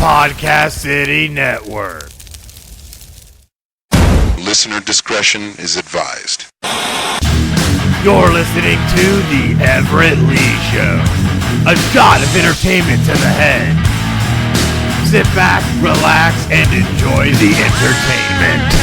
Podcast City Network. Listener discretion is advised. You're listening to the Everett Lee Show. A shot of entertainment to the head. Sit back, relax, and enjoy the entertainment.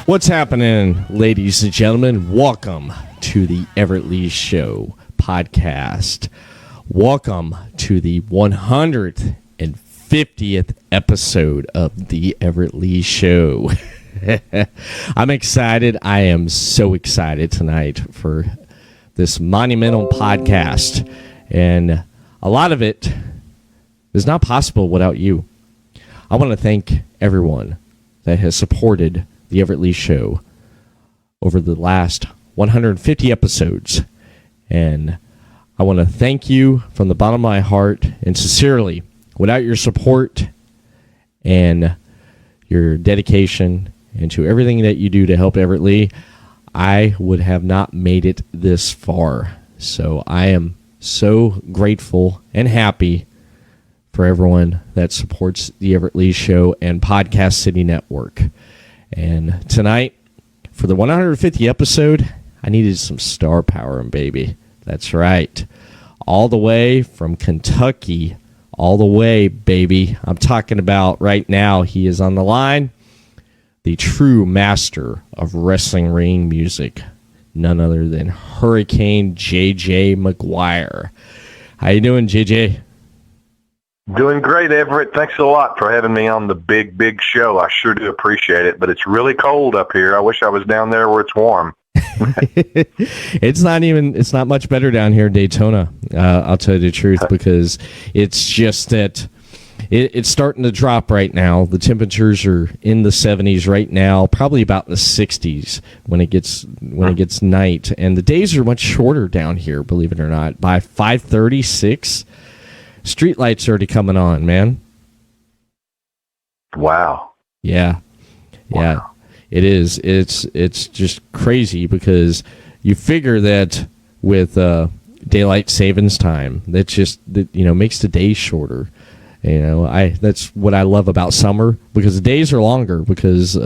What's happening, ladies and gentlemen? Welcome to the Everett Lee Show podcast. Welcome to the 150th episode of the Everett Lee Show. I'm excited. I am so excited tonight for this monumental podcast. And a lot of it is not possible without you. I want to thank everyone that has supported the Everett Lee Show over the last 150 episodes. And I want to thank you from the bottom of my heart and sincerely. Without your support and your dedication and to everything that you do to help Everett Lee, I would have not made it this far. So I am so grateful and happy for everyone that supports the Everett Lee Show and Podcast City Network. And tonight, for the 150th episode, I needed some star power, baby. That's right. All the way from Kentucky, all the way, baby. I'm talking about right now, he is on the line, the true master of wrestling ring music, none other than Hurricane J.J. Maguire. How you doing, J.J.? Doing great, Everett. Thanks a lot for having me on the big show. I sure do appreciate it, but it's really cold up here. I wish I was down there where it's warm. It's not much better down here in Daytona, I'll tell you the truth, because it's just that it's starting to drop right now. The temperatures are in the 70s right now, probably about the 60s when it gets night, and the days are much shorter down here, believe it or not. By 5:36, street lights are already coming on, man. Wow. Yeah. Wow. It is. It's just crazy because you figure that with daylight savings time, that makes the days shorter. That's what I love about summer, because the days are longer because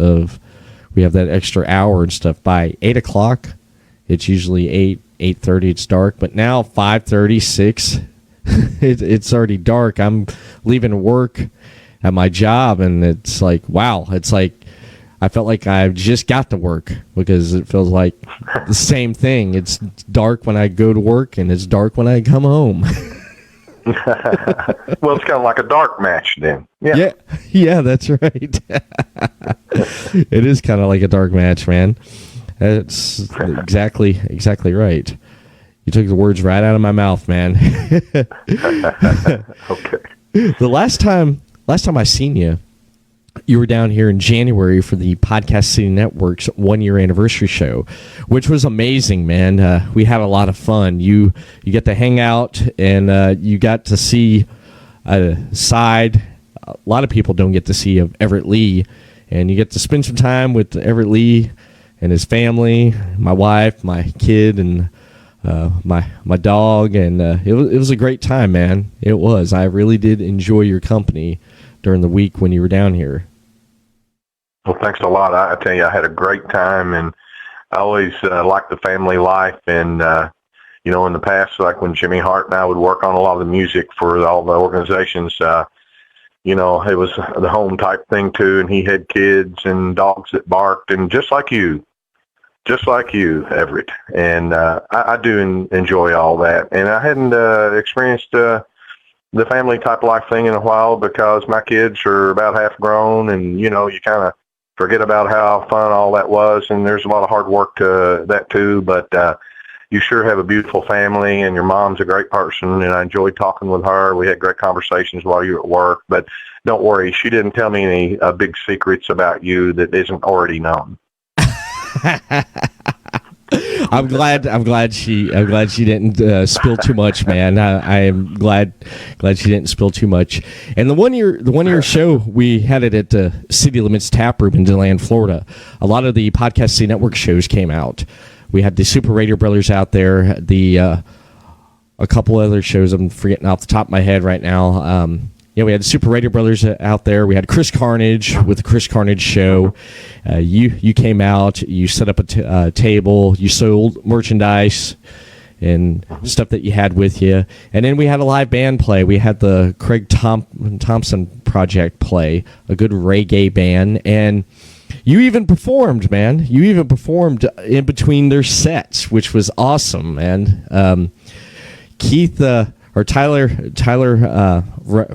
we have that extra hour and stuff. By 8 o'clock, it's usually 8:30. It's dark, but now 5:36. It's already dark. I'm leaving work at my job, and it's like, wow. It's like I felt like I just got to work, because it feels like the same thing. It's dark when I go to work, and it's dark when I come home. Well, it's kind of like a dark match then. Yeah, that's right. It is kind of like a dark match, man. That's exactly right. You took the words right out of my mouth, man. Okay. The last time I seen you, you were down here in January for the Podcast City Network's 1-year anniversary show, which was amazing, man. We had a lot of fun. You get to hang out, and you got to see a side a lot of people don't get to see of Everett Lee, and you get to spend some time with Everett Lee and his family, my wife, my kid, and my dog, and it was a great time, man. It was. I really did enjoy your company during the week when you were down here. Well, thanks a lot. I tell you, I had a great time, and I always liked the family life. And in the past, like when Jimmy Hart and I would work on a lot of the music for all the organizations, it was the home type thing too. And he had kids and dogs that barked, and just like you, Everett. And I do enjoy all that. And I hadn't experienced the family type life thing in a while, because my kids are about half grown, and you kind of forget about how fun all that was. And there's a lot of hard work to that too. But you sure have a beautiful family, and your mom's a great person, and I enjoyed talking with her. We had great conversations while you were at work. But don't worry, she didn't tell me any big secrets about you that isn't already known. I'm glad she didn't spill too much, man. I am glad she didn't spill too much. And the one year show, we had it at the City Limits Tap Room in DeLand, Florida. A lot of the Podcast City Network shows came out. We had the Super Radio Brothers out there. A couple other shows I'm forgetting off the top of my head right now. We had the Super Radio Brothers out there. We had Chris Carnage with the Chris Carnage Show. You came out. You set up a table. You sold merchandise and stuff that you had with you. And then we had a live band play. We had the Craig Thompson Project play, a good reggae band. And you even performed, man. You even performed in between their sets, which was awesome, man. Keith... Tyler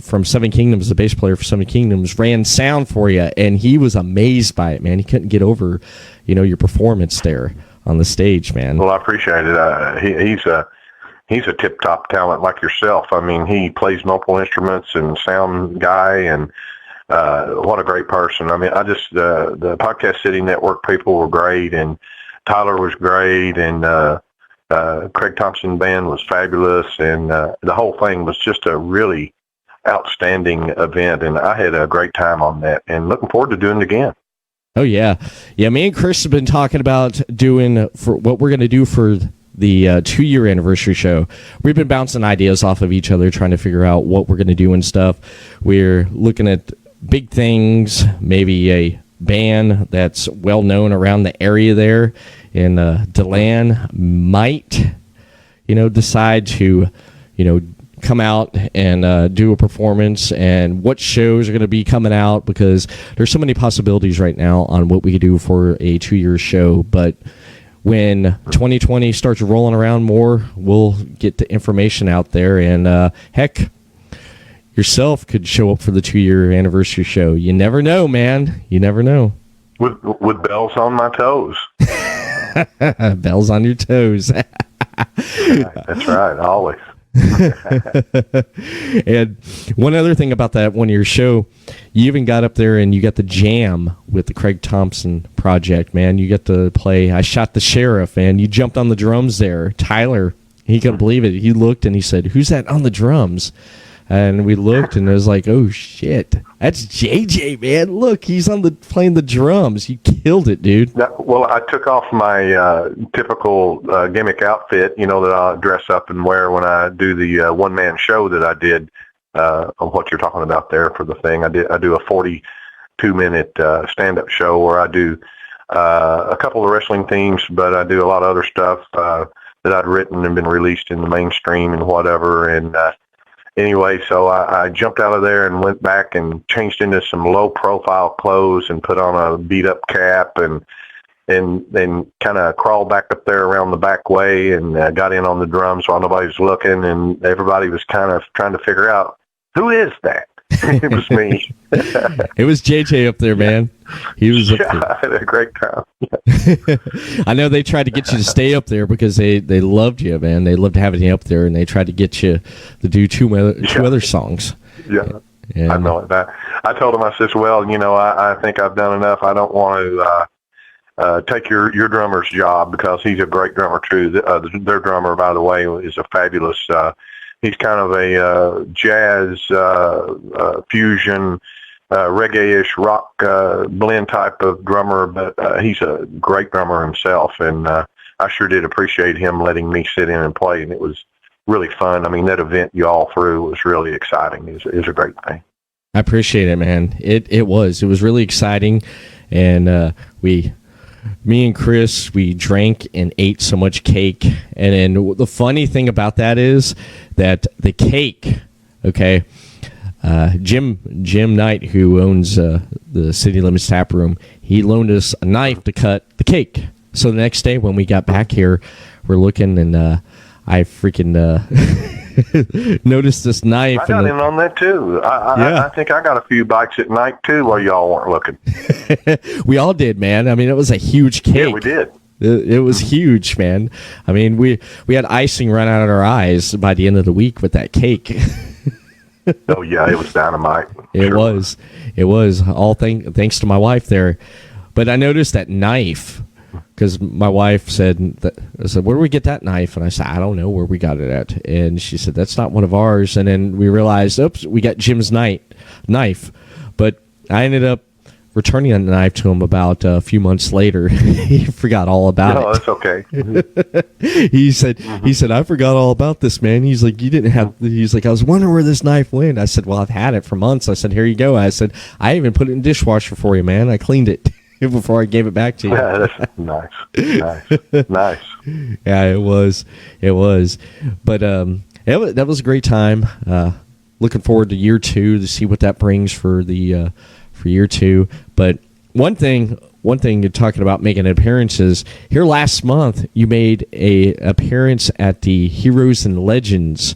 from Seven Kingdoms, the bass player for Seven Kingdoms, ran sound for you, and he was amazed by it, man. He couldn't get over, your performance there on the stage, man. Well, I appreciate it. He's a tip-top talent like yourself. I mean, he plays multiple instruments and sound guy, and what a great person. I mean, the Podcast City Network people were great, and Tyler was great, and Craig Thompson band was fabulous, and the whole thing was just a really outstanding event, and I had a great time on that, and looking forward to doing it again. Oh, yeah. Yeah, me and Chris have been talking about doing for what we're going to do for the 2-year anniversary show. We've been bouncing ideas off of each other, trying to figure out what we're going to do and stuff. We're looking at big things, maybe a band that's well known around the area there. And DeLand might, decide to, come out and do a performance, and what shows are going to be coming out, because there's so many possibilities right now on what we could do for a 2-year show. But when 2020 starts rolling around more, we'll get the information out there, and heck, yourself could show up for the 2-year anniversary show. You never know, man. You never know. With bells on my toes. Bells on your toes. That's right, always. And one other thing about that 1-year show, you even got up there and you got the jam with the Craig Thompson Project, man. You got to play I Shot the Sheriff, and you jumped on the drums there. Tyler, he couldn't believe it. He looked and he said, "Who's that on the drums?" And we looked, and it was like, oh, shit. That's J.J, man. Look, he's playing the drums. You killed it, dude. Well, I took off my typical gimmick outfit, that I dress up and wear when I do the one-man show that I did on what you're talking about there for the thing. I do a 42-minute stand-up show where I do a couple of wrestling themes, but I do a lot of other stuff that I'd written and been released in the mainstream and whatever, and anyway, so I jumped out of there and went back and changed into some low-profile clothes and put on a beat-up cap and then kind of crawled back up there around the back way and got in on the drums while nobody was looking, and everybody was kind of trying to figure out, who is that? It was me. It was J.J. up there, man. He was up there. I had a great time. I know they tried to get you to stay up there because they loved you, man. They loved having you up there, and they tried to get you to do two other songs. Yeah, and I know that. I told him, I said, well, I think I've done enough. I don't want to take your drummer's job, because he's a great drummer, too. Their drummer, by the way, is a fabulous he's kind of a jazz fusion, reggae-ish rock blend type of drummer, but he's a great drummer himself, and I sure did appreciate him letting me sit in and play, and it was really fun. I mean, that event you all threw was really exciting. It was a great thing. I appreciate it, man. It was really exciting, and me and Chris, we drank and ate so much cake. And then the funny thing about that is that the cake, okay, Jim Knight, who owns the City Limits Tap Room, he loaned us a knife to cut the cake. So the next day when we got back here, we're looking, and I freaking noticed this knife. I got in on that, too. I think I got a few bites at night, too, while y'all weren't looking. We all did, man. I mean, it was a huge cake. Yeah, we did. It was huge, man. I mean, we had icing run out of our eyes by the end of the week with that cake. Oh, yeah, it was dynamite. It was all thanks to my wife there. But I noticed that knife because my wife said, I said, where do we get that knife? And I said, I don't know where we got it at. And she said, that's not one of ours. And then we realized, oops, we got Jim's knife. But I ended up returning the knife to him about a few months later. He forgot all about it. Oh, that's okay. He said, I forgot all about this, man. He's like, I was wondering where this knife went. I said, well, I've had it for months. I said, here you go. I said, I even put it in the dishwasher for you, man. I cleaned it before I gave it back to you. Yeah, that's nice. Yeah, it was. But that was a great time. Looking forward to year 2 to see what that brings for year 2. But one thing you're talking about making appearances here last month, you made a appearance at the Heroes and Legends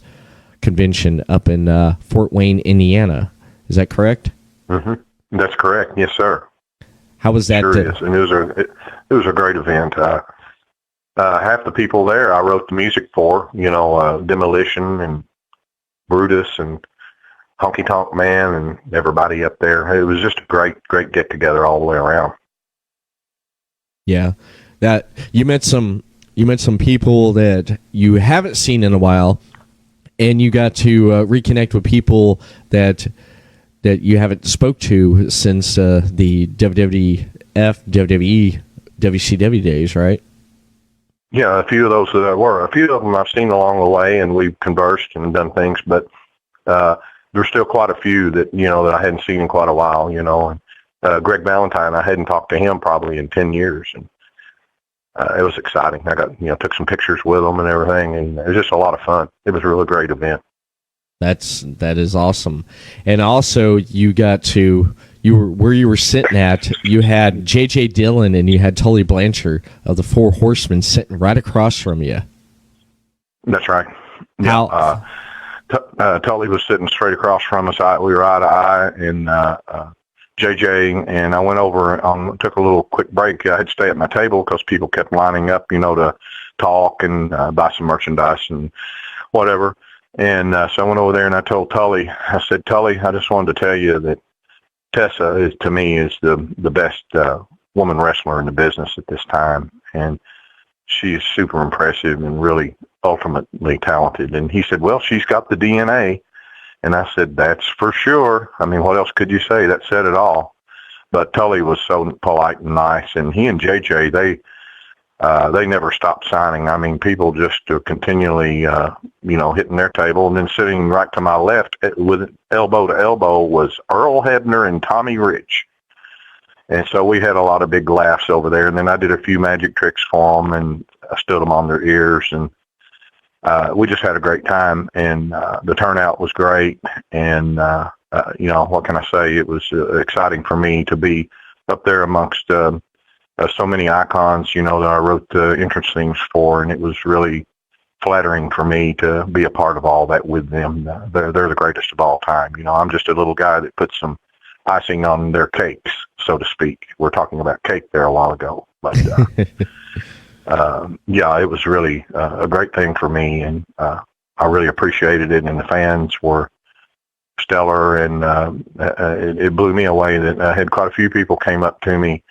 convention up in Fort Wayne, Indiana. Is that correct? Mm-hmm. That's correct. Yes, sir. How was that? Sure is. And it was a great event. Half the people there I wrote the music for, Demolition and Brutus and Honky Tonk Man and everybody up there. It was just a great get together all the way around. Yeah, that you met some people that you haven't seen in a while, and you got to reconnect with people that you haven't spoke to since the WWE, WCW days, right? Yeah, a few of those that were. A few of them I've seen along the way, and we've conversed and done things, but there's still quite a few that, that I hadn't seen in quite a while, and Greg Valentine, I hadn't talked to him probably in 10 years, and it was exciting. I got, took some pictures with him and everything, and it was just a lot of fun. It was a really great event. That is awesome. And also you got to, where you were sitting at, you had J.J. Dillon and you had Tully Blanchard of the Four Horsemen sitting right across from you. That's right. How? Tully was sitting straight across from us. We were eye to eye, and J.J. and I went over took a little quick break. I had to stay at my table because people kept lining up, to talk and buy some merchandise and whatever. And so I went over there and I told Tully, I said, Tully, I just wanted to tell you that Tessa to me is the best woman wrestler in the business at this time. And she's super impressive and really ultimately talented. And he said, well, she's got the DNA. And I said, that's for sure. I mean, what else could you say? That said it all. But Tully was so polite and nice. And he and JJ, they never stopped signing. I mean, people just continually, hitting their table. And then sitting right to my left with elbow to elbow was Earl Hebner and Tommy Rich. And so we had a lot of big laughs over there. And then I did a few magic tricks for them, and I stood them on their ears. And we just had a great time. And the turnout was great. And, what can I say? It was exciting for me to be up there amongst so many icons, that I wrote the entrance themes for. And it was really flattering for me to be a part of all that with them. They're the greatest of all time. I'm just a little guy that puts some icing on their cakes, so to speak. We're talking about cake there a while ago, but it was really a great thing for me, and I really appreciated it. And the fans were stellar, and it blew me away that I had quite a few people came up to me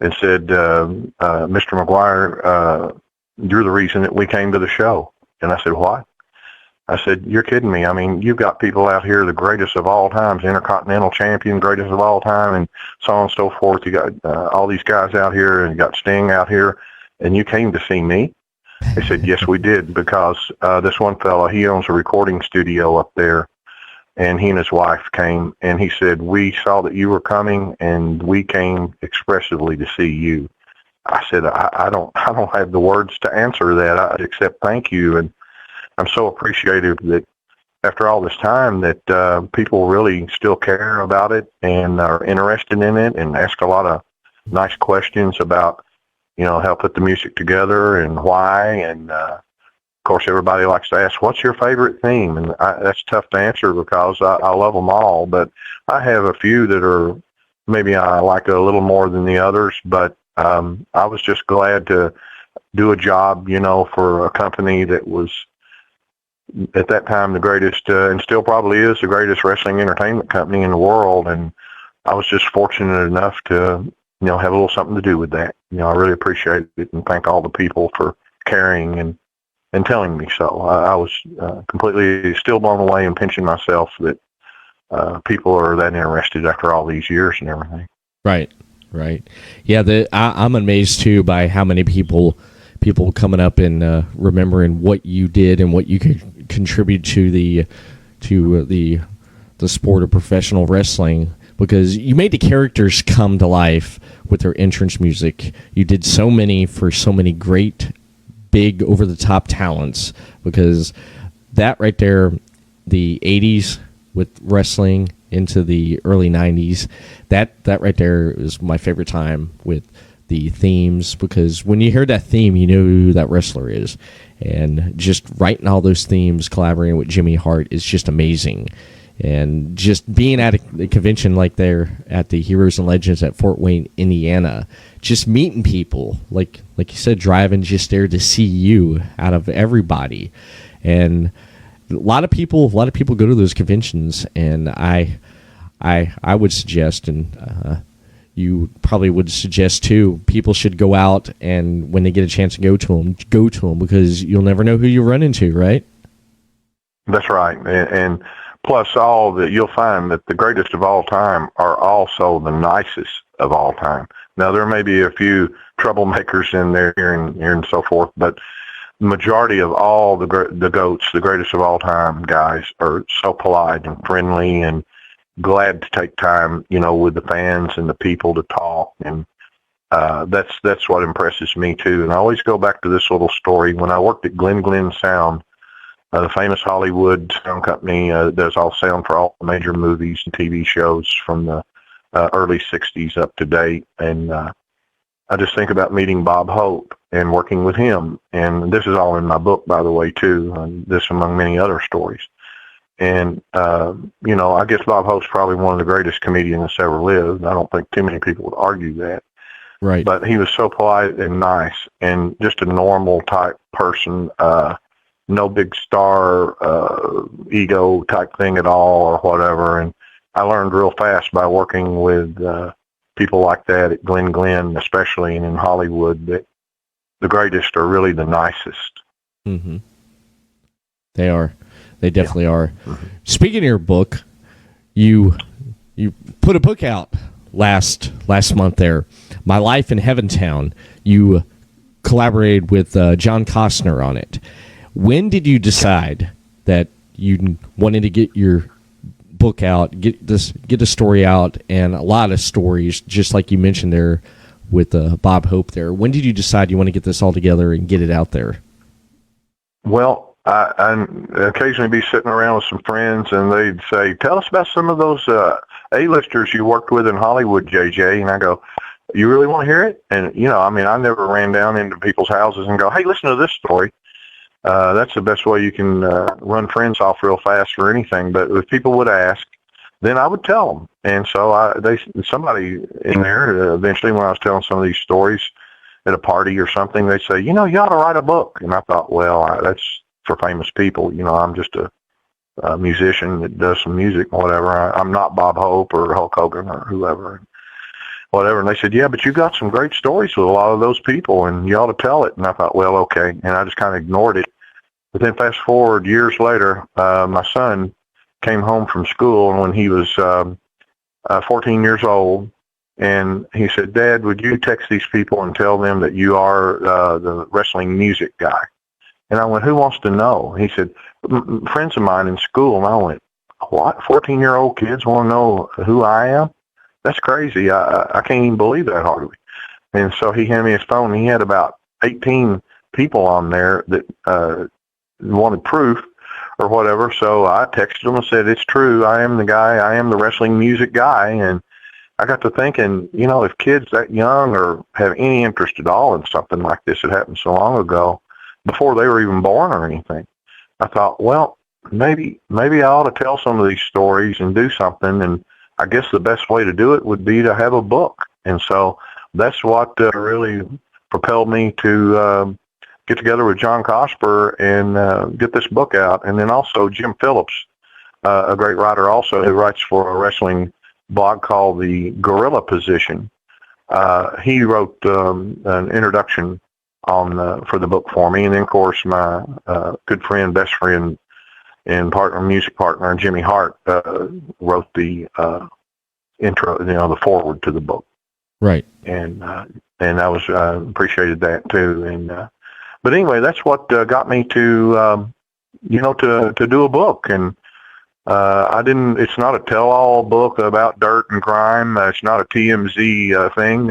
and said, Mr. Maguire, you're the reason that we came to the show. And I said, what? I said, you're kidding me. I mean, you've got people out here, the greatest of all times, Intercontinental Champion, greatest of all time, and so on and so forth. You got all these guys out here, and you got Sting out here, and you came to see me? They said, yes, we did, because this one fella, he owns a recording studio up there, and he and his wife came, and he said, we saw that you were coming, and we came expressively to see you. I said, I don't have the words to answer that, except thank you. And I'm so appreciative that after all this time that people really still care about it and are interested in it and ask a lot of nice questions about, how to put the music together and why. And, of course, everybody likes to ask, what's your favorite theme? And that's tough to answer because I love them all. But I have a few that are maybe I like a little more than the others. But I was just glad to do a job, for a company that was at that time the greatest, and still probably is the greatest wrestling entertainment company in the world. And I was just fortunate enough to, have a little something to do with that. I really appreciate it and thank all the people for caring and telling me so. I was completely still blown away and pinching myself that people are that interested after all these years and everything. Right. Yeah, I'm amazed too by how many people coming up and remembering what you did and what you could contribute to the sport of professional wrestling, because you made the characters come to life with their entrance music. You did so many for so many great, big, over-the-top talents, because that right there, the 80s with wrestling into the early 90s, that right there is my favorite time with the themes, because when you hear that theme, you know who that wrestler is. And just writing all those themes, collaborating with Jimmy Hart is just amazing. And just being at a convention like there at the Heroes and Legends at Fort Wayne, Indiana, just meeting people, like you said, driving just there to see you out of everybody. And a lot of people go to those conventions, and I would suggest, and you probably would suggest too, people should go out, and when they get a chance to go to them, because you'll never know who you run into, right? That's right. And plus you'll find that the greatest of all time are also the nicest of all time. Now, there may be a few troublemakers in there and so forth, but the majority of all the GOATs, the greatest of all time guys, are so polite and friendly and glad to take time, with the fans and the people to talk. And that's what impresses me too. And I always go back to this little story. When I worked at Glen Sound, the famous Hollywood sound company does all sound for all major movies and TV shows from the early 60s up to date. And I just think about meeting Bob Hope and working with him. And this is all in my book, by the way, too, this among many other stories. And, I guess Bob Hope's probably one of the greatest comedians that's ever lived. I don't think too many people would argue that. Right. But he was so polite and nice and just a normal type person, no big star ego type thing at all or whatever. And I learned real fast by working with people like that at Glen, especially, and in Hollywood, that the greatest are really the nicest. Mm-hmm. They are. They definitely are. Mm-hmm. Speaking of your book, you put a book out last month there, My Life in Heaventown. You collaborated with John Costner on it. When did you decide that you wanted to get your book out, get the story out, and a lot of stories, just like you mentioned there with Bob Hope there? When did you decide you want to get this all together and get it out there? Well, I occasionally be sitting around with some friends, and they'd say, "Tell us about some of those A-listers you worked with in Hollywood, J.J." And I go, "You really want to hear it?" And, I never ran down into people's houses and go, "Hey, listen to this story." That's the best way you can run friends off real fast or anything. But if people would ask, then I would tell them. And so somebody in there, eventually when I was telling some of these stories at a party or something, they'd say, "You ought to write a book." And I thought, well, that's for famous people. I'm just a musician that does some music and whatever. I'm not Bob Hope or Hulk Hogan or whoever, whatever. And they said, "Yeah, but you got some great stories with a lot of those people, and you ought to tell it." And I thought, well, okay. And I just kind of ignored it. But then fast forward years later, my son came home from school, and when he was 14 years old, and he said, "Dad, would you text these people and tell them that you are the wrestling music guy?" And I went, "Who wants to know?" He said, "Friends of mine in school." And I went, "What? 14-year-old kids want to know who I am? That's crazy. I can't even believe that hardly." And so he handed me his phone. He had about 18 people on there that wanted proof or whatever. So I texted him and said, "It's true. I am the guy. I am the wrestling music guy." And I got to thinking, if kids that young or have any interest at all in something like this, it happened so long ago, before they were even born or anything, I thought, well, maybe I ought to tell some of these stories and do something. And I guess the best way to do it would be to have a book. And so that's what really propelled me to get together with John Cosper and get this book out. And then also Jim Phillips, a great writer also, who writes for a wrestling blog called The Gorilla Position. he wrote an introduction on for the book for me, and then of course my good friend, best friend, and music partner, Jimmy Hart, wrote the intro, the foreword to the book. Right. And I was appreciated that too. And but anyway, that's what got me to to do a book. And I didn't. It's not a tell-all book about dirt and crime. It's not a TMZ thing.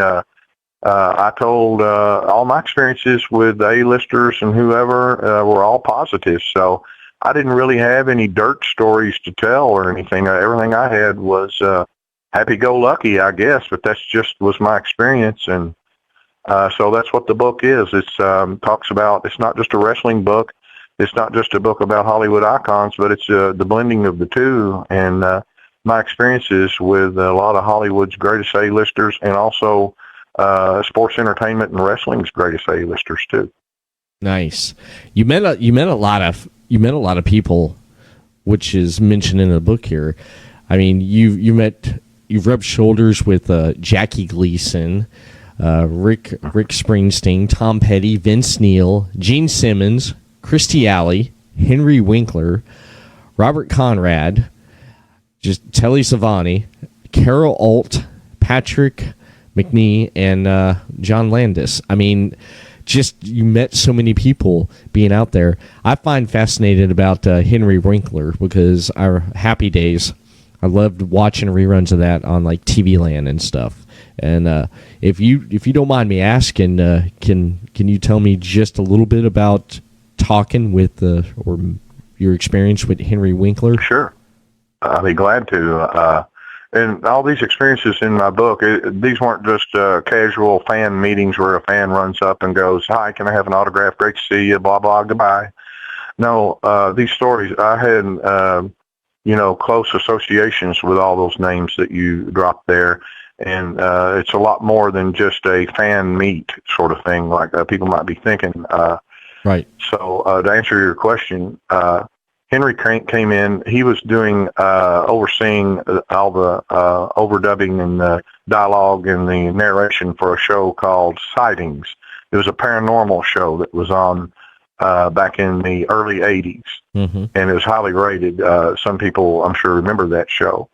I told all my experiences with A-listers and whoever were all positive. So I didn't really have any dirt stories to tell or anything. Everything I had was happy-go-lucky, I guess, but that's just was my experience. And so that's what the book is. It's talks about, it's not just a wrestling book. It's not just a book about Hollywood icons, but it's the blending of the two and my experiences with a lot of Hollywood's greatest A-listers and also sports entertainment and wrestling's greatest A-listers too. Nice. You met a lot of people, which is mentioned in the book here. I mean, you've rubbed shoulders with Jackie Gleason, Rick Springsteen, Tom Petty, Vince Neil, Gene Simmons, Christy Alley, Henry Winkler, Robert Conrad, just Telly Savagne, Carol Alt, Patrick McNee, and John Landis. I mean, just you met so many people being out there. I find fascinated about Henry Winkler because our Happy Days, I loved watching reruns of that on like TV Land and stuff. And if you don't mind me asking, can you tell me just a little bit about talking with or your experience with Henry Winkler? Sure, I'll be glad to. And all these experiences in my book, these weren't just casual fan meetings where a fan runs up and goes, "Hi, can I have an autograph? Great to see you, blah, blah, goodbye." No, these stories, I had, close associations with all those names that you dropped there. And it's a lot more than just a fan meet sort of thing like people might be thinking. Right. So to answer your question, Henry came in. He was doing overseeing all the overdubbing and the dialogue and the narration for a show called Sightings. It was a paranormal show that was on back in the early 80s, and it was highly rated. Some people, I'm sure, remember that show.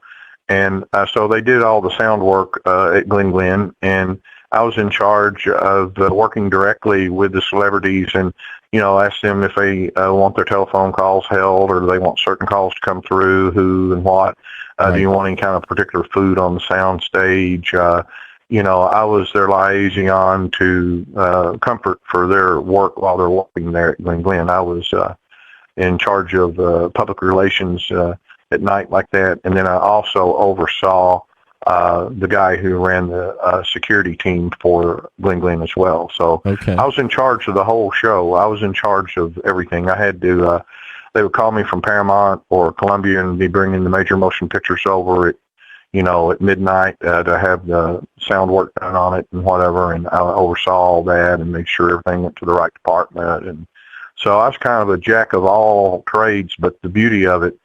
And so they did all the sound work at Glen, and I was in charge of working directly with the celebrities and, ask them if they want their telephone calls held or do they want certain calls to come through, who and what. Right. Do you want any kind of particular food on the sound stage? I was their liaison to comfort for their work while they're working there at Glen. I was in charge of public relations at night like that, and then I also oversaw the guy who ran the security team for Glen as well. So okay. I was in charge of the whole show. I was in charge of everything. I had to, they would call me from Paramount or Columbia and be bringing the major motion pictures over at midnight to have the sound work done on it and whatever, and I oversaw all that and made sure everything went to the right department. And so I was kind of a jack of all trades, but the beauty of it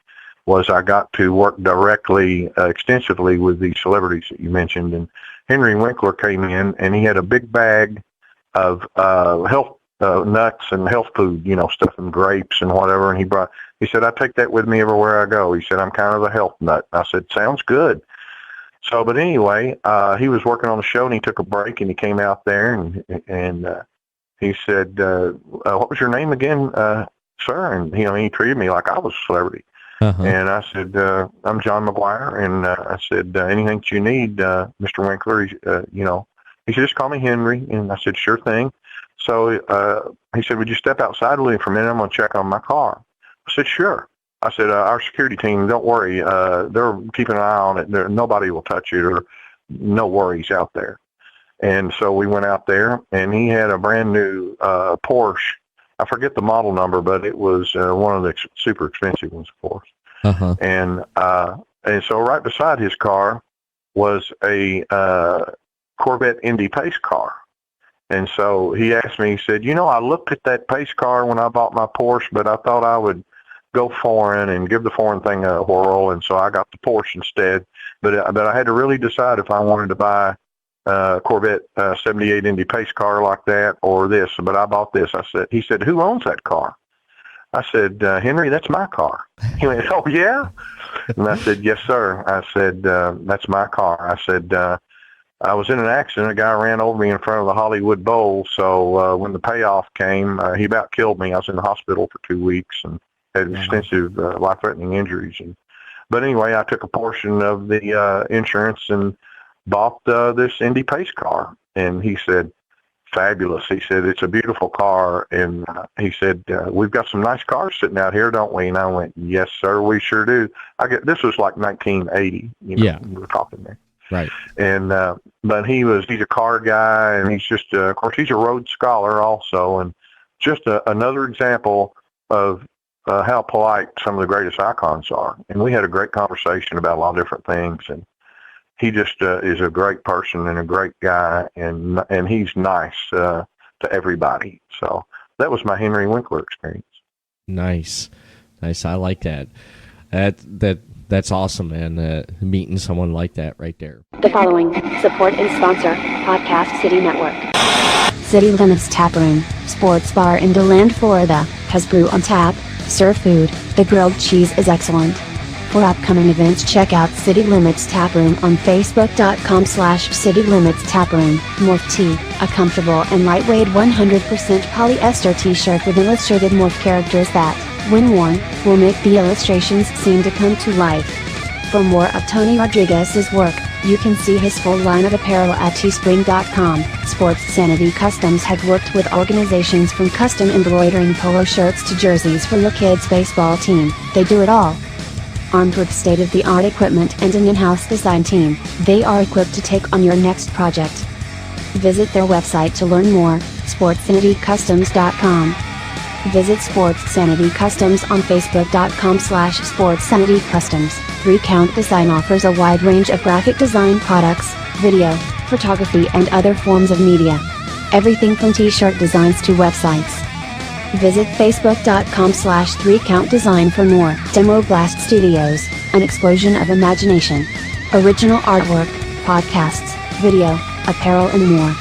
was I got to work directly, extensively with the celebrities that you mentioned. And Henry Winkler came in, and he had a big bag of health nuts and health food, stuff and grapes and whatever. And he said, "I take that with me everywhere I go." He said, "I'm kind of a health nut." I said, "Sounds good." So, but anyway, he was working on the show, and he took a break, and he came out there, and he said, "What was your name again, sir?" And he treated me like I was a celebrity. Uh-huh. And I said, "I'm John Maguire." And I said, "Anything that you need, Mr. Winkler?" He said, "Just call me Henry." And I said, "Sure thing." So he said, "Would you step outside with me for a minute? I'm going to check on my car." I said, "Sure." I said, "Our security team, don't worry. They're keeping an eye on it. Nobody will touch it, or no worries out there." And so we went out there, and he had a brand new Porsche. I forget the model number, but it was one of the super expensive ones, of course. Uh-huh. And so right beside his car was a Corvette Indy pace car. And so he asked me, he said, "I looked at that pace car when I bought my Porsche, but I thought I would go foreign and give the foreign thing a whirl, and so I got the Porsche instead. But I had to really decide if I wanted to buy Corvette 78 Indy pace car like that or this, but I bought this. He said, who owns that car? I said, Henry, that's my car. He went, oh, yeah? And I said, yes, sir. I said, that's my car. I said, I was in an accident. A guy ran over me in front of the Hollywood Bowl. So when the payoff came, he about killed me. I was in the hospital for 2 weeks and had extensive life-threatening injuries. But anyway, I took a portion of the insurance and bought this Indy pace car. And he said, fabulous. He said, it's a beautiful car. And he said, we've got some nice cars sitting out here, don't we? And I went, yes, sir, we sure do. This was like 1980, we were talking there. Right. And, but he's a car guy, and he's just, of course, he's a Rhodes Scholar also. And just another example of how polite some of the greatest icons are. And we had a great conversation about a lot of different things. And he just is a great person and a great guy, and he's nice to everybody. So that was my Henry Winkler experience. Nice. I like that. That's awesome, man. Meeting someone like that right there. The following support and sponsor Podcast City Network. City Limits Tap Room, sports bar in DeLand, Florida, has brew on tap, serve food. The grilled cheese is excellent. For upcoming events, check out City Limits Tap Room on Facebook.com/City Limits Tap Room. Morph Tee, a comfortable and lightweight 100% polyester t-shirt with illustrated morph characters that, when worn, will make the illustrations seem to come to life. For more of Tony Rodriguez's work, you can see his full line of apparel at teespring.com. Sports Sanity Customs have worked with organizations from custom embroidering polo shirts to jerseys for your kids' baseball team. They do it all. Armed with state-of-the-art equipment and an in-house design team, they are equipped to take on your next project. Visit their website to learn more, sportsanitycustoms.com. Visit Sports Sanity Customs on Facebook.com/SportsSanityCustoms. 3Count Design offers a wide range of graphic design products, video, photography and other forms of media. Everything from t-shirt designs to websites. Visit Facebook.com/3CountDesign for more. Demo Blast Studios, an explosion of imagination. Original artwork, podcasts, video, apparel and more.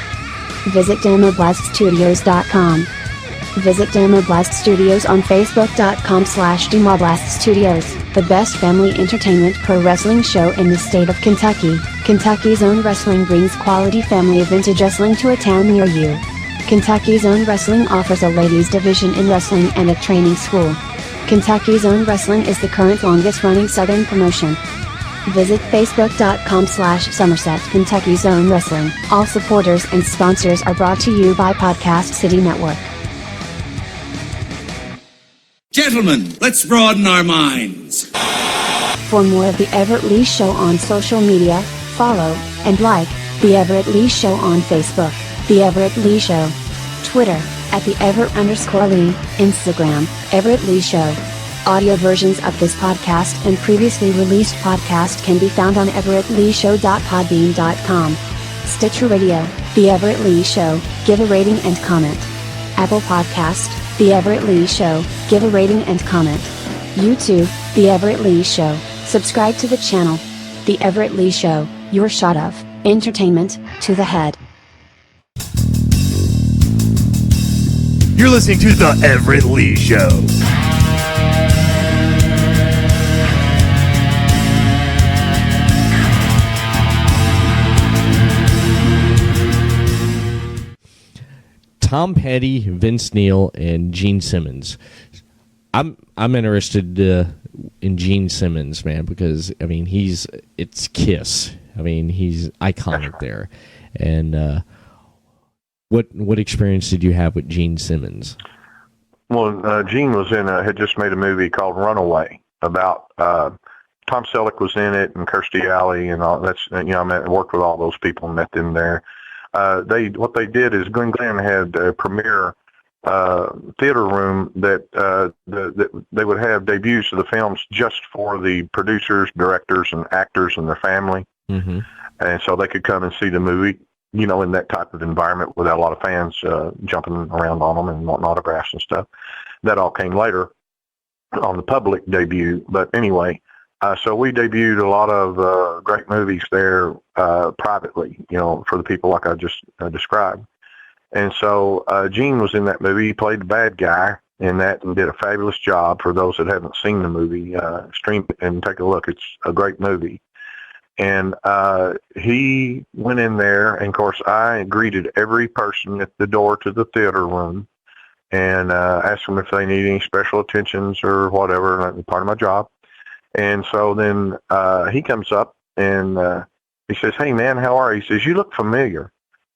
Visit DemoBlastStudios.com. Visit Demo Blast Studios on Facebook.com/DemoBlastStudios, the best family entertainment pro wrestling show in the state of Kentucky. Kentucky's Own Wrestling brings quality family vintage wrestling to a town near you. Kentucky's Own Wrestling offers a ladies division in wrestling and a training school. Kentucky's Own Wrestling is the current longest running Southern promotion. Visit Facebook.com/Somerset Kentucky's Own Wrestling. All supporters and sponsors are brought to you by Podcast City Network. Gentlemen, let's broaden our minds. For more of the Everett Lee Show on social media, follow and like the Everett Lee Show on Facebook, the Everett Lee Show, Twitter, at the Everett_Lee, Instagram, Everett Lee Show. Audio versions of this podcast and previously released podcast can be found on everettleeshow.podbean.com. Stitcher Radio, The Everett Lee Show, give a rating and comment. Apple Podcast, The Everett Lee Show, give a rating and comment. YouTube, The Everett Lee Show, subscribe to the channel. The Everett Lee Show, your shot of entertainment to the head. You're listening to The Everett Lee Show. Tom Petty, Vince Neil, and Gene Simmons. I'm interested in Gene Simmons, man, because I mean it's Kiss. I mean he's iconic there. And what experience did you have with Gene Simmons? Well, Gene was had just made a movie called Runaway about Tom Selleck was in it and Kirstie Alley and all. That's I worked with all those people and met them there. What they did is Glenn Glenn had a premiere theater room that they would have debuts of the films just for the producers, directors, and actors and their family, and so they could come and see the movie, in that type of environment without a lot of fans jumping around on them and wanting autographs and stuff. That all came later on the public debut, but anyway. So we debuted a lot of great movies there privately, for the people like I just described. And so Gene was in that movie. He played the bad guy in that and did a fabulous job. For those that haven't seen the movie, stream it and take a look. It's a great movie. And he went in there, and of course I greeted every person at the door to the theater room and asked them if they need any special attentions or whatever, part of my job. And so then he comes up and he says, "Hey, man, how are you?" He says, "You look familiar."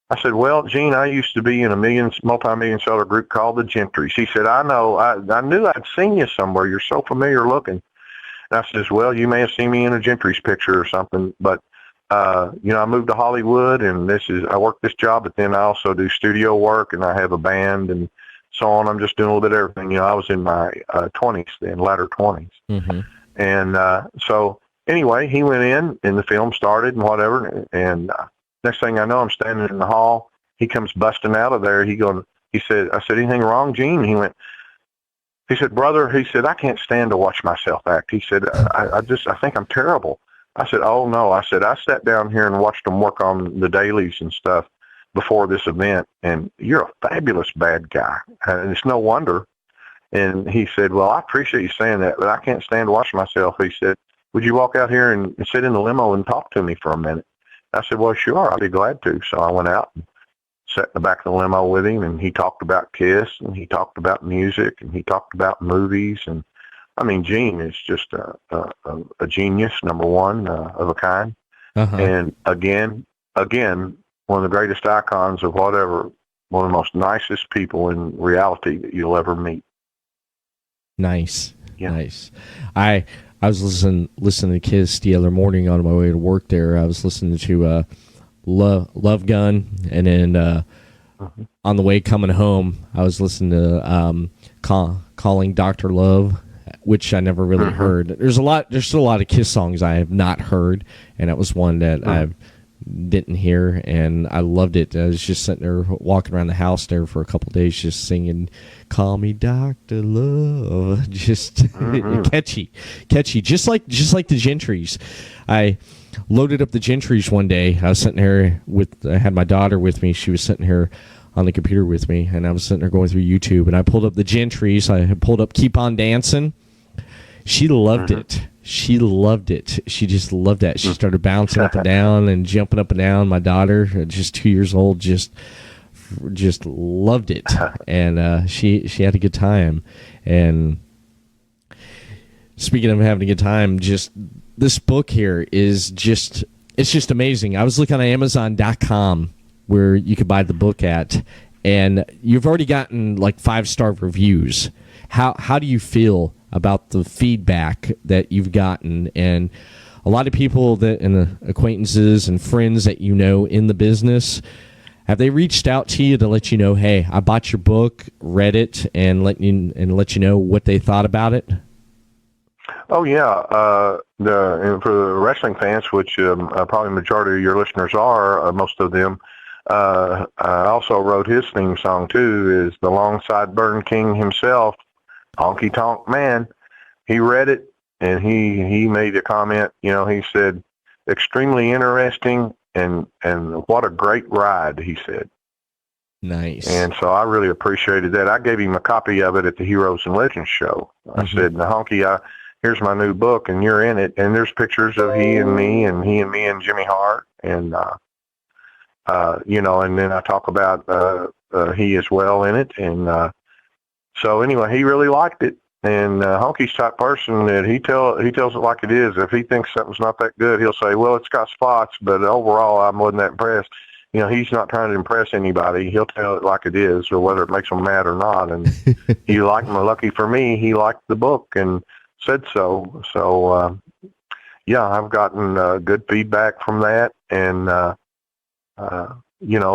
I said, "Well, Gene, I used to be in a multi-million seller group called the Gentrys." He said, "I know. I knew I'd seen you somewhere. You're so familiar looking." And I says, "Well, you may have seen me in a Gentrys picture or something, but, I moved to Hollywood, and I work this job, but then I also do studio work, and I have a band and so on. I'm just doing a little bit of everything." I was in my 20s then, latter 20s. Mm-hmm. And so anyway, he went in and the film started and whatever. And next thing I know, I'm standing in the hall. He comes busting out of there. He said, I said, "Anything wrong, Gene?" He said, "Brother," he said, "I can't stand to watch myself act." He said, I think I'm terrible." I said, "Oh, no." I said, "I sat down here and watched them work on the dailies and stuff before this event, and you're a fabulous bad guy. And it's no wonder." And he said, "Well, I appreciate you saying that, but I can't stand to watch myself." He said, "Would you walk out here and sit in the limo and talk to me for a minute?" I said, "Well, sure, I'd be glad to." So I went out and sat in the back of the limo with him, and he talked about Kiss, and he talked about music, and he talked about movies. And I mean, Gene is just a genius, number one, of a kind. Uh-huh. And again, one of the greatest icons of whatever, one of the most nicest people in reality that you'll ever meet. Nice. Yeah. Nice. I was listening to Kiss the other morning on my way to work there. I was listening to Love Gun, and then on the way coming home, I was listening to Calling Dr. Love, which I never really heard. There's still a lot of Kiss songs I have not heard, and that was one that I didn't hear, and I loved it. I was just sitting there walking around the house there for a couple of days, just singing "Call Me Dr. Love," just catchy, just like the Gentrys. I loaded up the Gentrys one day. I was sitting there I had my daughter with me. She was sitting here on the computer with me, and I was sitting there going through YouTube, and I pulled up the Gentrys. I had pulled up "Keep on Dancing." She loved it. She loved it. She just loved that. She started bouncing up and down and jumping up and down. My daughter, just 2 years old, just loved it, and she had a good time. And speaking of having a good time, just this book here is just amazing. I was looking on Amazon.com where you could buy the book at, and you've already gotten like 5-star reviews. How do you feel about the feedback that you've gotten? And a lot of people and acquaintances and friends that you know in the business, have they reached out to you to let you know, "Hey, I bought your book, read it," and let you know what they thought about it? Oh yeah, and for the wrestling fans, which probably the majority of your listeners are, most of them. I also wrote his theme song too. Is the Longside Burn King himself, Honky Tonk Man. He read it, and he made a comment. He said, "Extremely interesting, and what a great ride," he said. Nice. And so I really appreciated that. I gave him a copy of it at the Heroes and Legends show. I said, "Now, Honky, here's my new book, and you're in it." And there's pictures of he and me and Jimmy Hart, and and then I talk about he as well in it. And so anyway, he really liked it. And Honky's type person that he tells it like it is. If he thinks something's not that good, he'll say, "Well, it's got spots, but overall, I wasn't that impressed." He's not trying to impress anybody. He'll tell it like it is, or whether it makes him mad or not. And he liked me. Lucky for me, he liked the book and said so. So, yeah, I've gotten good feedback from that. And,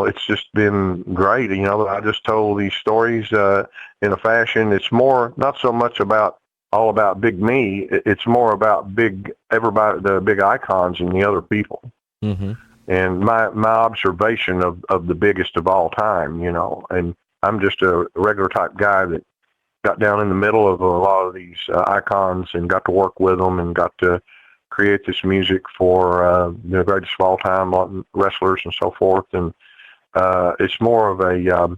it's just been great. I just told these stories in a fashion. It's more, not so much all about big me. It's more about everybody, the big icons and the other people. Mm-hmm. And my observation of the biggest of all time, and I'm just a regular type guy that got down in the middle of a lot of these icons and got to work with them and got to create this music for the greatest of all time wrestlers and so forth. And it's more of a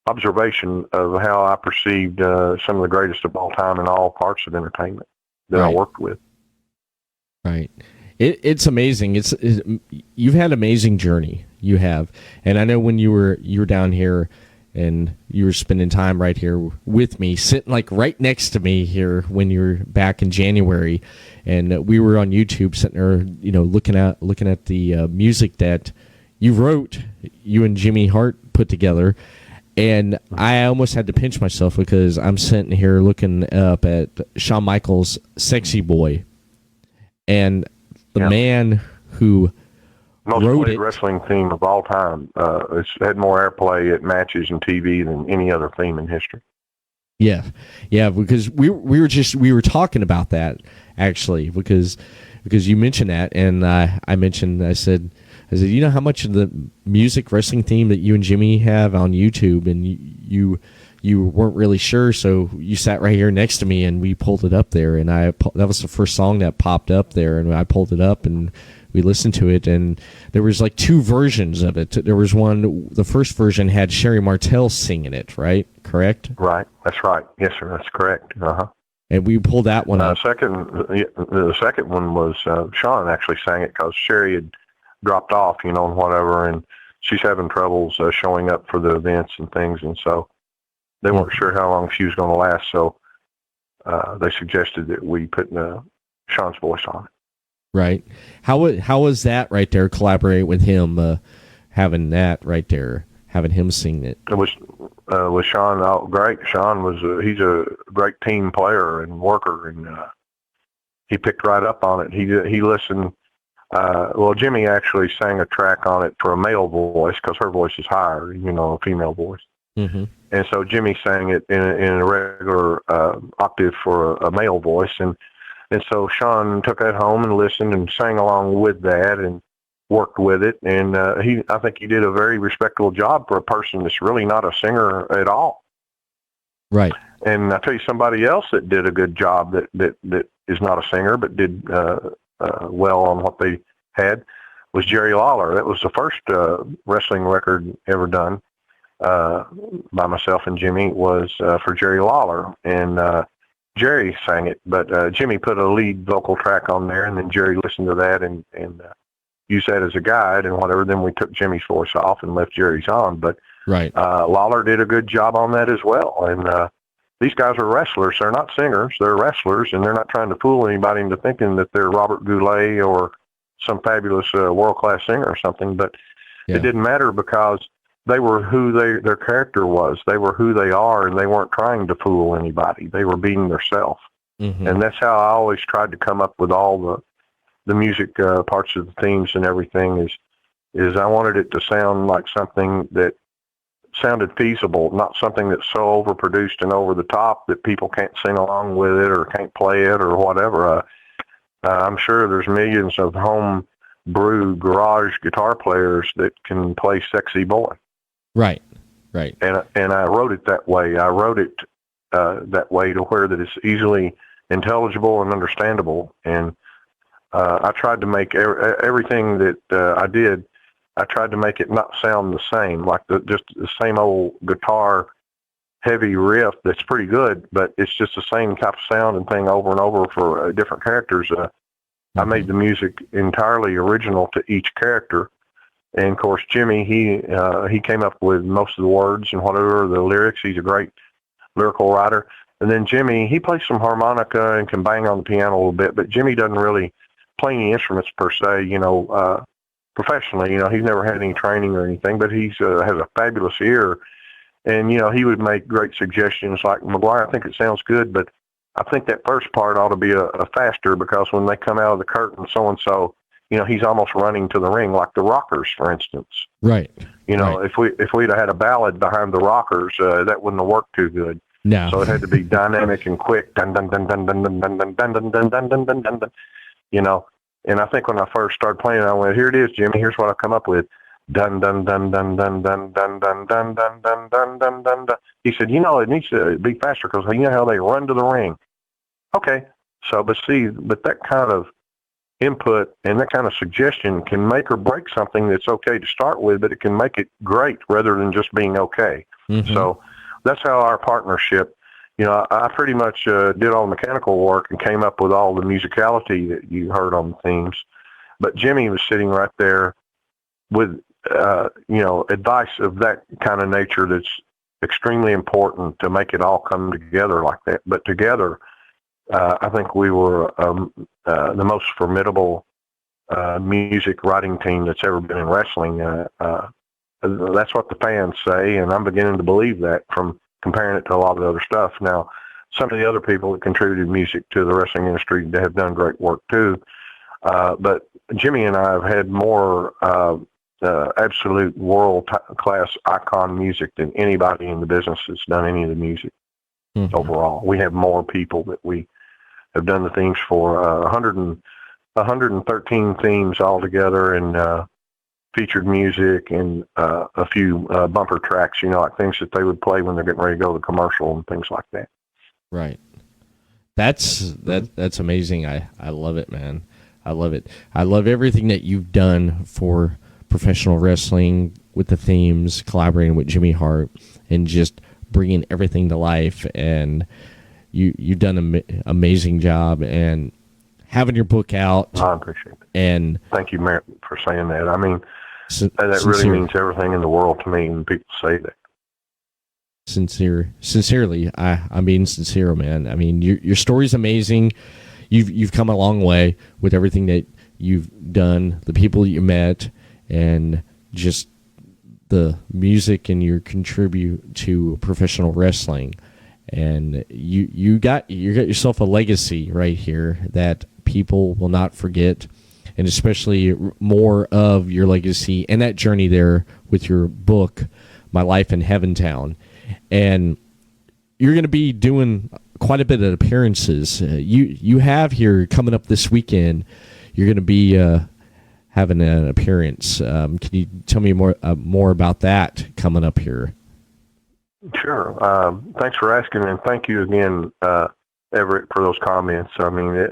observation of how I perceived some of the greatest of all time in all parts of entertainment that I worked with. Right. It's amazing. You've had an amazing journey. You have, and I know when you were down here and you were spending time right here with me, sitting like right next to me here when you were back in January, and we were on YouTube sitting there, looking at the music that you wrote, you and Jimmy Hart put together. And I almost had to pinch myself because I'm sitting here looking up at Shawn Michaels' Sexy Boy. And the man who most wrote played it, wrestling theme of all time. It's had more airplay at matches and TV than any other theme in history. Yeah, because we were talking about that actually because you mentioned that, and I said, you know how much of the music wrestling theme that you and Jimmy have on YouTube, and you weren't really sure, so you sat right here next to me, and we pulled it up there, and that was the first song that popped up there, and I pulled it up, and we listened to it, and there was like two versions of it. There was the first version had Sherry Martel singing it, right? Correct? Right, that's right. Yes, sir, that's correct. And we pulled that one up. The second one was Shawn actually sang it because Sherry had dropped off, and whatever, and she's having troubles showing up for the events and things, and so they weren't sure how long she was going to last, so they suggested that we put Shawn's voice on it. Right. How was that right there? Collaborate with him, having that right there, having him sing it. It was with Shawn. Oh, great! Shawn he's a great team player and worker, and he picked right up on it. He listened. Jimmy actually sang a track on it for a male voice because her voice is higher, a female voice. Mm-hmm. And so Jimmy sang it in a regular octave for a male voice, and so Shawn took that home and listened and sang along with that and worked with it, and I think he did a very respectable job for a person that's really not a singer at all. Right. And I tell you, somebody else that did a good job that is not a singer but did well on what they had was Jerry Lawler. That was the first wrestling record ever done by myself and Jimmy was for Jerry Lawler, and Jerry sang it, but Jimmy put a lead vocal track on there, and then Jerry listened to that and used that as a guide and whatever. Then we took Jimmy's voice off and left Jerry's on, but right. Lawler did a good job on that as well, and these guys are wrestlers. They're not singers. They're wrestlers, and they're not trying to fool anybody into thinking that they're Robert Goulet or some fabulous world-class singer or something, but it didn't matter because they were who their character was. They were who they are, and they weren't trying to fool anybody. They were being themselves. Mm-hmm. And that's how I always tried to come up with all the music parts of the themes and everything is I wanted it to sound like something that sounded feasible, not something that's so overproduced and over the top that people can't sing along with it or can't play it or whatever. I'm sure there's millions of home brew garage guitar players that can play Sexy Boy. Right. And I wrote it that way. I wrote it that way to where that it's easily intelligible and understandable. And I tried to make everything that I did. I tried to make it not sound the same, like just the same old guitar heavy riff that's pretty good, but it's just the same type of sound and thing over and over for different characters. I made the music entirely original to each character. And of course, Jimmy, he came up with most of the words and whatever, the lyrics. He's a great lyrical writer. And then Jimmy, he plays some harmonica and can bang on the piano a little bit, but Jimmy doesn't really play any instruments per se, professionally. He's never had any training or anything, but he's has a fabulous ear. And, he would make great suggestions like, Maguire, I think it sounds good, but I think that first part ought to be a faster because when they come out of the curtain, so-and-so, he's almost running to the ring, like the Rockers, for instance. Right. Right. If we'd have had a ballad behind the Rockers, that wouldn't have worked too good. No. So it had to be dynamic and quick. Dun dun dun dun dun dun dun dun dun dun dun dun dun dun dun dun. And I think when I first started playing, I went, "Here it is, Jimmy. Here's what I come up with." Dun dun dun dun dun dun dun dun dun dun dun dun dun dun dun. He said, "It needs to be faster because you know how they run to the ring." Okay. So, but that kind of input and that kind of suggestion can make or break something that's okay to start with, but it can make it great rather than just being okay. Mm-hmm. So that's how our partnership, I pretty much did all the mechanical work and came up with all the musicality that you heard on the themes. But Jimmy was sitting right there with, advice of that kind of nature that's extremely important to make it all come together like that. But together, I think we were the most formidable music writing team that's ever been in wrestling. That's what the fans say, and I'm beginning to believe that from comparing it to a lot of the other stuff. Now, some of the other people that contributed music to the wrestling industry, they have done great work too. But Jimmy and I have had more absolute world-class icon music than anybody in the business that's done any of the music overall. We have more people that we have done the themes for, 113 themes altogether, and featured music and a few bumper tracks, like things that they would play when they're getting ready to go to commercial and things like that. Right. That's amazing. I love it, man. I love it. I love everything that you've done for professional wrestling with the themes, collaborating with Jimmy Hart, and just bringing everything to life. And you've done an amazing job, and having your book out. I appreciate it. And thank you, Merritt, for saying that. I mean, that really means everything in the world to me when people say that. Sincerely, I'm being sincere, man. I mean, your story's amazing. You've come a long way with everything that you've done, the people that you met, and just the music and your contribute to professional wrestling. And you got yourself a legacy right here that people will not forget, and especially more of your legacy and that journey there with your book, My Life in Heaventown. And you're going to be doing quite a bit of appearances. You have here coming up this weekend, you're going to be having an appearance. Can you tell me more about that coming up here? Sure. Thanks for asking, and thank you again, Everett, for those comments. I mean,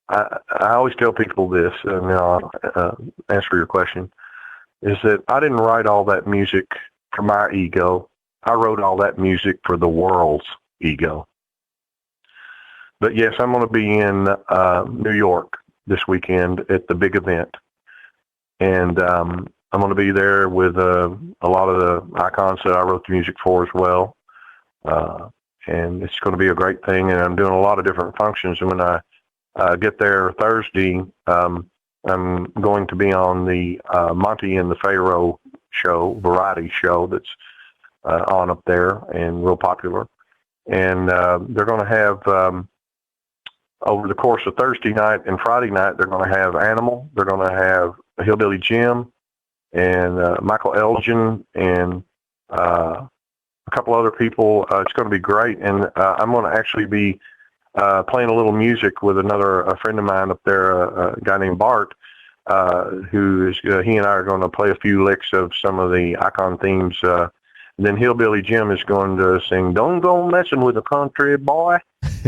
I always tell people this, and I'll answer your question, is that I didn't write all that music for my ego. I wrote all that music for the world's ego. But yes, I'm going to be in New York this weekend at the big event. And I'm going to be there with a lot of the icons that I wrote the music for as well. And it's going to be a great thing. And I'm doing a lot of different functions. And when I get there Thursday, I'm going to be on the Monty and the Pharaoh show, variety show that's on up there and real popular. And they're going to have, over the course of Thursday night and Friday night, they're going to have Animal. They're going to have Hillbilly Jim and Michael Elgin and a couple other people. It's going to be great. And I'm going to actually be playing a little music with a friend of mine up there, a guy named Bart, who is, he and I are going to play a few licks of some of the icon themes. And then Hillbilly Jim is going to sing "Don't Go Messing with a Country Boy,"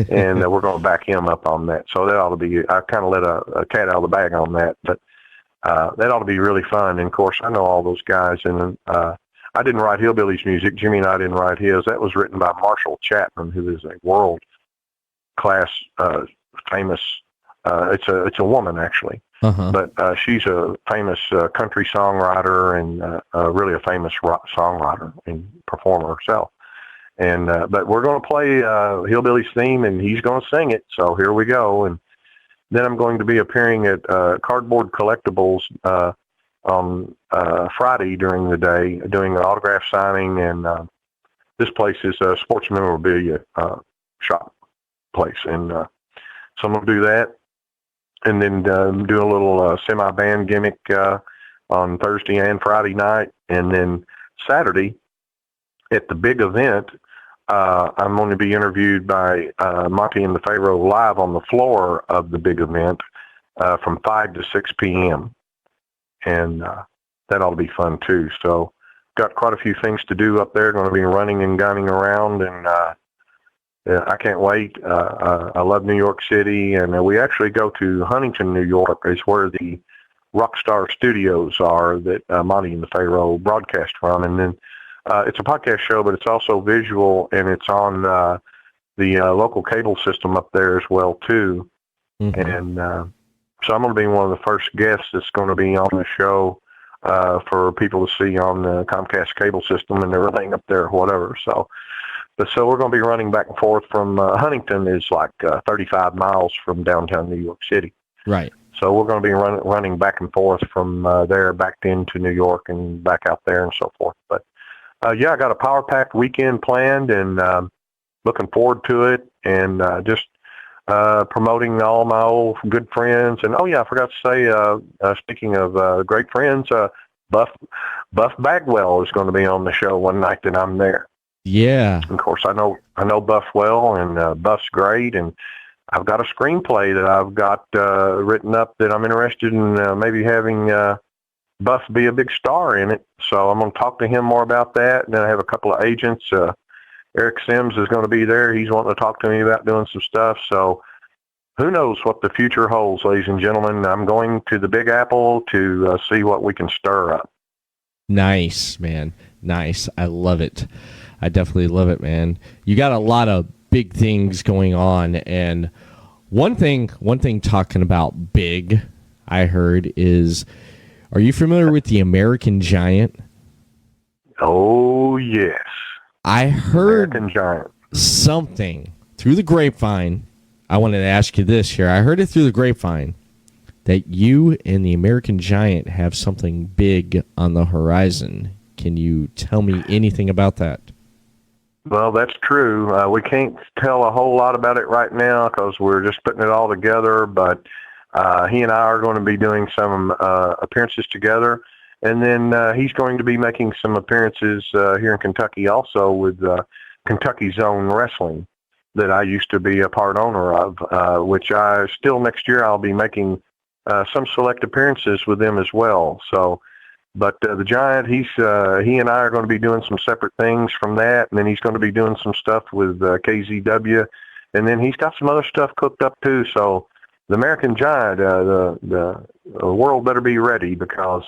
and we're going to back him up on that. So that ought to be, I kind of let a cat out of the bag on that, but that ought to be really fun. And of course, I know all those guys, and I didn't write Hillbilly's music. Jimmy and I didn't write his. That was written by Marshall Chapman, who is a world-class, famous. It's a woman actually, but she's a famous country songwriter and really a famous rock songwriter and performer herself. And but we're going to play Hillbilly's theme, and he's going to sing it. So here we go. And then I'm going to be appearing at Cardboard Collectibles on Friday during the day, doing an autograph signing. And this place is a sports memorabilia shop place, and so I'm going to do that. And then do a little semi-band gimmick on Thursday and Friday night. And then Saturday at the big event, I'm going to be interviewed by Monty and the Pharaoh live on the floor of the big event from 5 to 6 p.m. And that ought to be fun, too. So got quite a few things to do up there. Going to be running and gunning around and I can't wait. I love New York City, and we actually go to Huntington, New York, is where the Rockstar Studios are that Monty and the Pharaoh broadcast from. And then it's a podcast show, but it's also visual, and it's on the local cable system up there as well, too. Mm-hmm. And so I'm going to be one of the first guests that's going to be on the show for people to see on the Comcast cable system and everything up there or whatever. So we're going to be running back and forth from Huntington is like 35 miles from downtown New York City. Right. So we're going to be running back and forth from there back into New York and back out there and so forth. But, yeah, I got a power-packed weekend planned and looking forward to it, and just promoting all my old good friends. And, oh, yeah, I forgot to say, speaking of great friends, Buff Bagwell is going to be on the show one night that I'm there. Yeah. Of course, I know Buff well, and Buff's great, and I've got a screenplay that I've got written up that I'm interested in maybe having Buff be a big star in it. So I'm going to talk to him more about that. And then I have a couple of agents. Eric Sims is going to be there. He's wanting to talk to me about doing some stuff. So who knows what the future holds, ladies and gentlemen. I'm going to the Big Apple to see what we can stir up. Nice, man. Nice. I love it. I definitely love it, man. You got a lot of big things going on, and one thing talking about big, I heard is, are you familiar with the American Giant? Oh, yes. I heard American Giant. Something through the grapevine. I wanted to ask you this here. I heard it through the grapevine that you and the American Giant have something big on the horizon. Can you tell me anything about that? Well, that's true. We can't tell a whole lot about it right now because we're just putting it all together, but he and I are going to be doing some appearances together, and then he's going to be making some appearances here in Kentucky also with Kentucky Zone Wrestling that I used to be a part owner of, which I still next year I'll be making some select appearances with them as well. So. But the Giant, he and I are going to be doing some separate things from that, and then he's going to be doing some stuff with KZW, and then he's got some other stuff cooked up too. So the American Giant, the world better be ready, because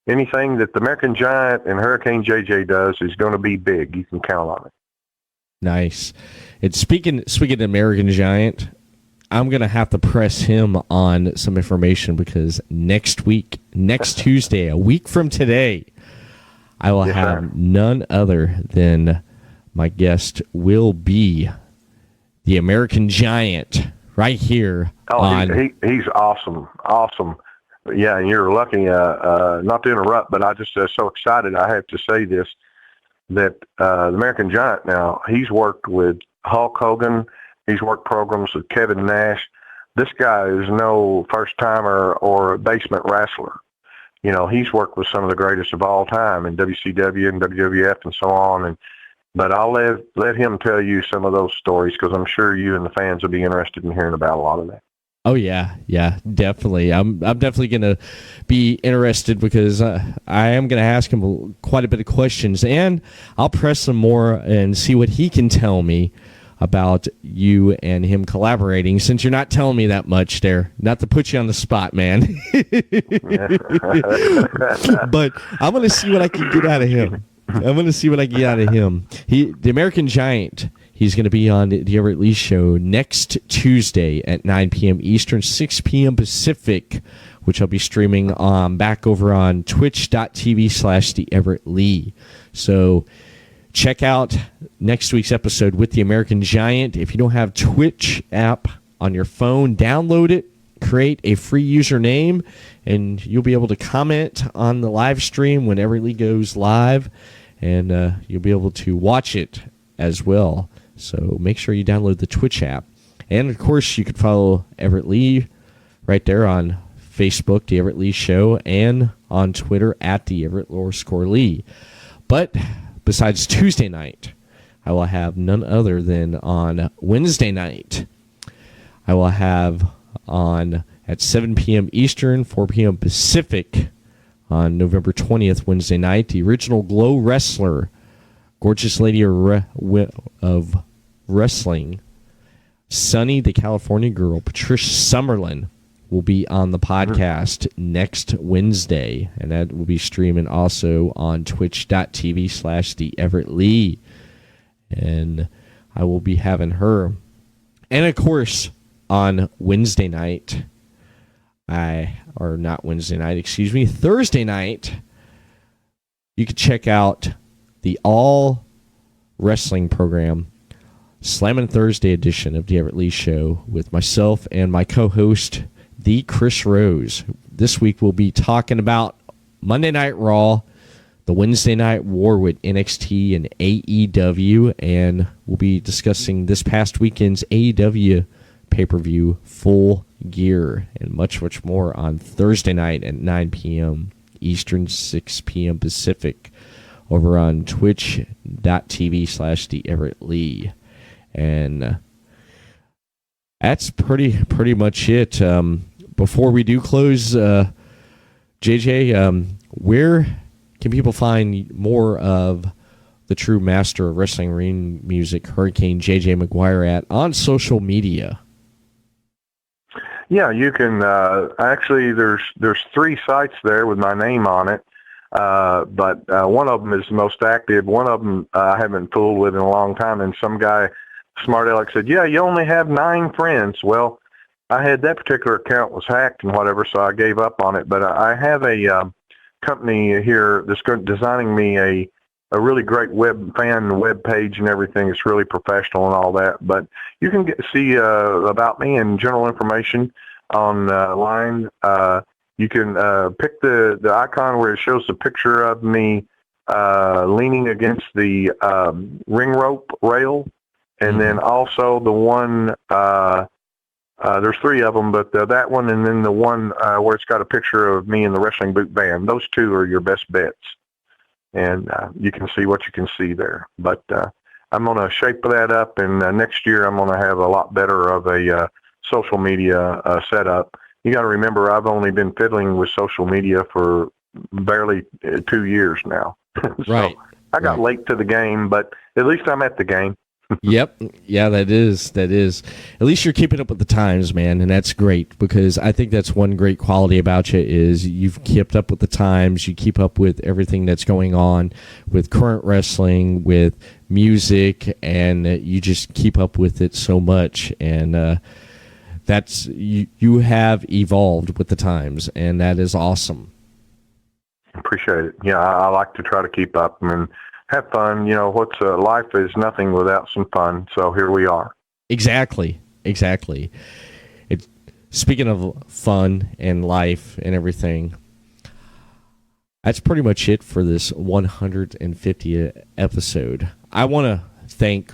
anything that the American Giant and Hurricane J.J. does is going to be big. You can count on it. Nice. And speaking of American Giant, I'm going to have to press him on some information, because next Tuesday, a week from today, I will have none other than my guest will be the American Giant right here. Oh, he's awesome. Awesome. Yeah, and you're lucky, not to interrupt, but I just so excited I have to say this, that the American Giant now, he's worked with Hulk Hogan. He's worked programs with Kevin Nash. This guy is no first-timer or basement wrestler. You know, he's worked with some of the greatest of all time in WCW and WWF and so on. But I'll let him tell you some of those stories, because I'm sure you and the fans will be interested in hearing about a lot of that. Oh, yeah, definitely. I'm definitely going to be interested, because I am going to ask him quite a bit of questions, and I'll press him more and see what he can tell me about you and him collaborating, since you're not telling me that much there. Not to put you on the spot, man. But I'm going to see what I can get out of him. The American Giant, he's going to be on the Everett Lee Show next Tuesday at 9 p.m. Eastern, 6 p.m. Pacific, which I'll be streaming back over on twitch.tv/the Everett Lee. So check out next week's episode with the American Giant. If you don't have Twitch app on your phone, download it, create a free username, and you'll be able to comment on the live stream when Everett Lee goes live, and you'll be able to watch it as well. So make sure you download the Twitch app. And, of course, you could follow Everett Lee right there on Facebook, The Everett Lee Show, and on Twitter at The Everett_Lee. But besides Tuesday night, I will have none other than on Wednesday night. I will have on at 7 p.m. Eastern, 4 p.m. Pacific on November 20th, Wednesday night, the original Glow Wrestler, Gorgeous Lady of Wrestling, Sunny the California Girl, Patricia Summerlin, will be on the podcast next Wednesday, and that will be streaming also on twitch.tv/the Everett Lee. And I will be having her. And of course, on Wednesday night, Thursday night, you can check out the all wrestling program, Slammin' Thursday edition of the Everett Lee Show with myself and my co-host, the Chris Rose. This week we'll be talking about Monday Night Raw, the Wednesday Night War with NXT and AEW, and we'll be discussing this past weekend's AEW pay-per-view Full Gear and much, much more on Thursday night at 9 p.m. Eastern, 6 p.m. Pacific over on twitch.tv/the Everett Lee. And that's pretty much it. Before we do close, JJ, where can people find more of the true master of wrestling ring music, Hurricane J.J. Maguire, at on social media? Yeah, you can. Actually, there's 3 sites there with my name on it, but one of them is the most active. One of them I haven't fooled with in a long time, and some guy, smart aleck, said, "Yeah, you only have 9 friends." Well, I had that particular account was hacked and whatever, so I gave up on it. But I have a company here that's designing me a really great web page and everything. It's really professional and all that. But you can see about me and general information online. You can pick the icon where it shows the picture of me leaning against the ring rope rail, and then also the one. There's 3 of them, but that one and then the one where it's got a picture of me in the wrestling boot band. Those 2 are your best bets. And you can see what you can see there. But I'm going to shape that up, and next year I'm going to have a lot better of a social media setup. You got to remember, I've only been fiddling with social media for barely 2 years now. So right. I got late to the game, but at least I'm at the game. Yep. Yeah, that is. At least you're keeping up with the times, man, and that's great, because I think that's one great quality about you is you've kept up with the times. You keep up with everything that's going on with current wrestling, with music, and you just keep up with it so much. And that's you have evolved with the times, and that is awesome. Appreciate it. Yeah, I like to try to keep up and have fun. You know, life is nothing without some fun. So here we are. Exactly. Speaking of fun and life and everything, that's pretty much it for this 150th episode. I want to thank,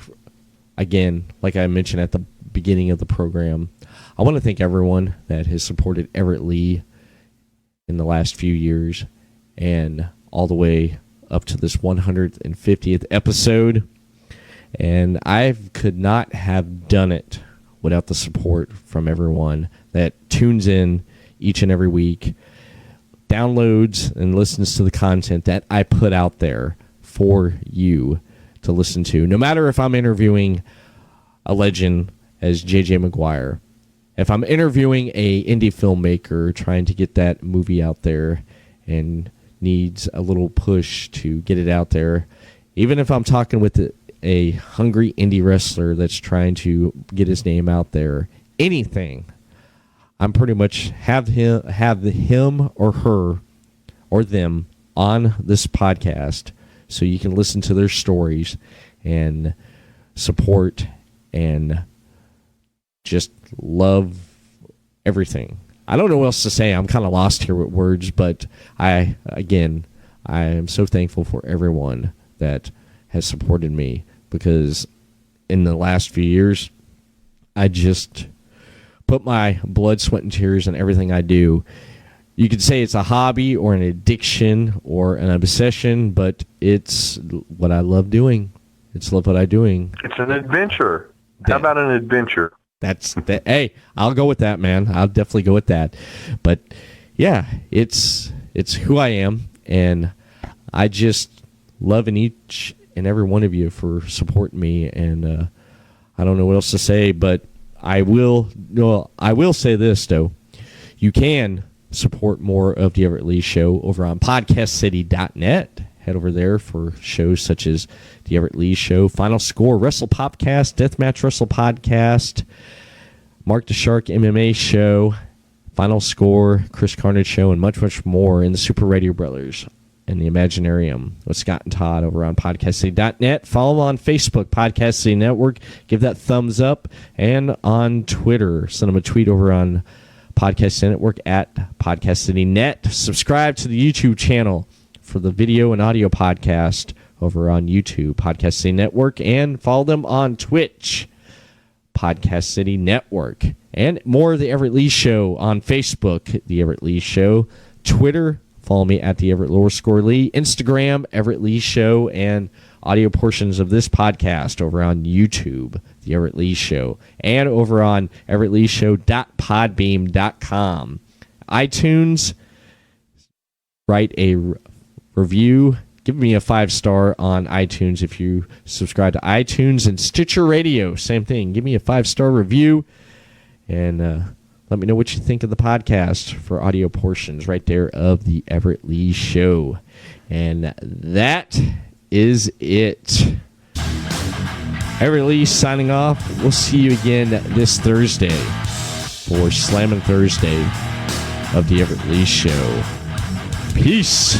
again, like I mentioned at the beginning of the program, I want to thank everyone that has supported Everett Lee in the last few years and all the way up to this 150th episode. And I could not have done it without the support from everyone that tunes in each and every week, downloads and listens to the content that I put out there for you to listen to. No matter if I'm interviewing a legend as J.J. Maguire, if I'm interviewing a indie filmmaker trying to get that movie out there and needs a little push to get it out there, even if I'm talking with a hungry indie wrestler that's trying to get his name out there, anything, I'm pretty much have him or her or them on this podcast so you can listen to their stories and support and just love everything. I don't know what else to say. I'm kind of lost here with words, but I am so thankful for everyone that has supported me, because in the last few years, I just put my blood, sweat, and tears in everything I do. You could say it's a hobby or an addiction or an obsession, but it's what I love doing. It's what I'm doing. It's an adventure. How about an adventure? That's that. Hey, I'll go with that, man. I'll definitely go with that. But yeah, it's who I am, and I just love each and every one of you for supporting me. And I don't know what else to say, but I will say this, though. You can support more of the Everett Lee Show over on podcastcity.net. Head over there for shows such as the Everett Lee Show, Final Score, Wrestle Popcast, Deathmatch Wrestle Podcast, Mark the Shark MMA Show, Final Score, Chris Carnage Show, and much, much more in the Super Radio Brothers and the Imaginarium with Scott and Todd over on podcastcity.net. Follow them on Facebook, Podcast City Network. Give that thumbs up. And on Twitter, send them a tweet over on Podcast City Network at Podcast City Net. Subscribe to the YouTube channel for the video and audio podcast over on YouTube, Podcast City Network. And follow them on Twitch, Podcast City Network. And more of the Everett Lee Show on Facebook, the Everett Lee Show. Twitter, follow me at the Everett _Lee. Instagram, Everett Lee Show. And audio portions of this podcast over on YouTube, the Everett Lee Show. And over on everettleeshow.podbeam.com. iTunes, write a review. Give me a 5-star on iTunes if you subscribe to iTunes, and Stitcher Radio, same thing. Give me a 5-star review, and let me know what you think of the podcast for audio portions right there of the Everett Lee Show. And that is it. Everett Lee signing off. We'll see you again this Thursday for Slammin' Thursday of the Everett Lee Show. Peace.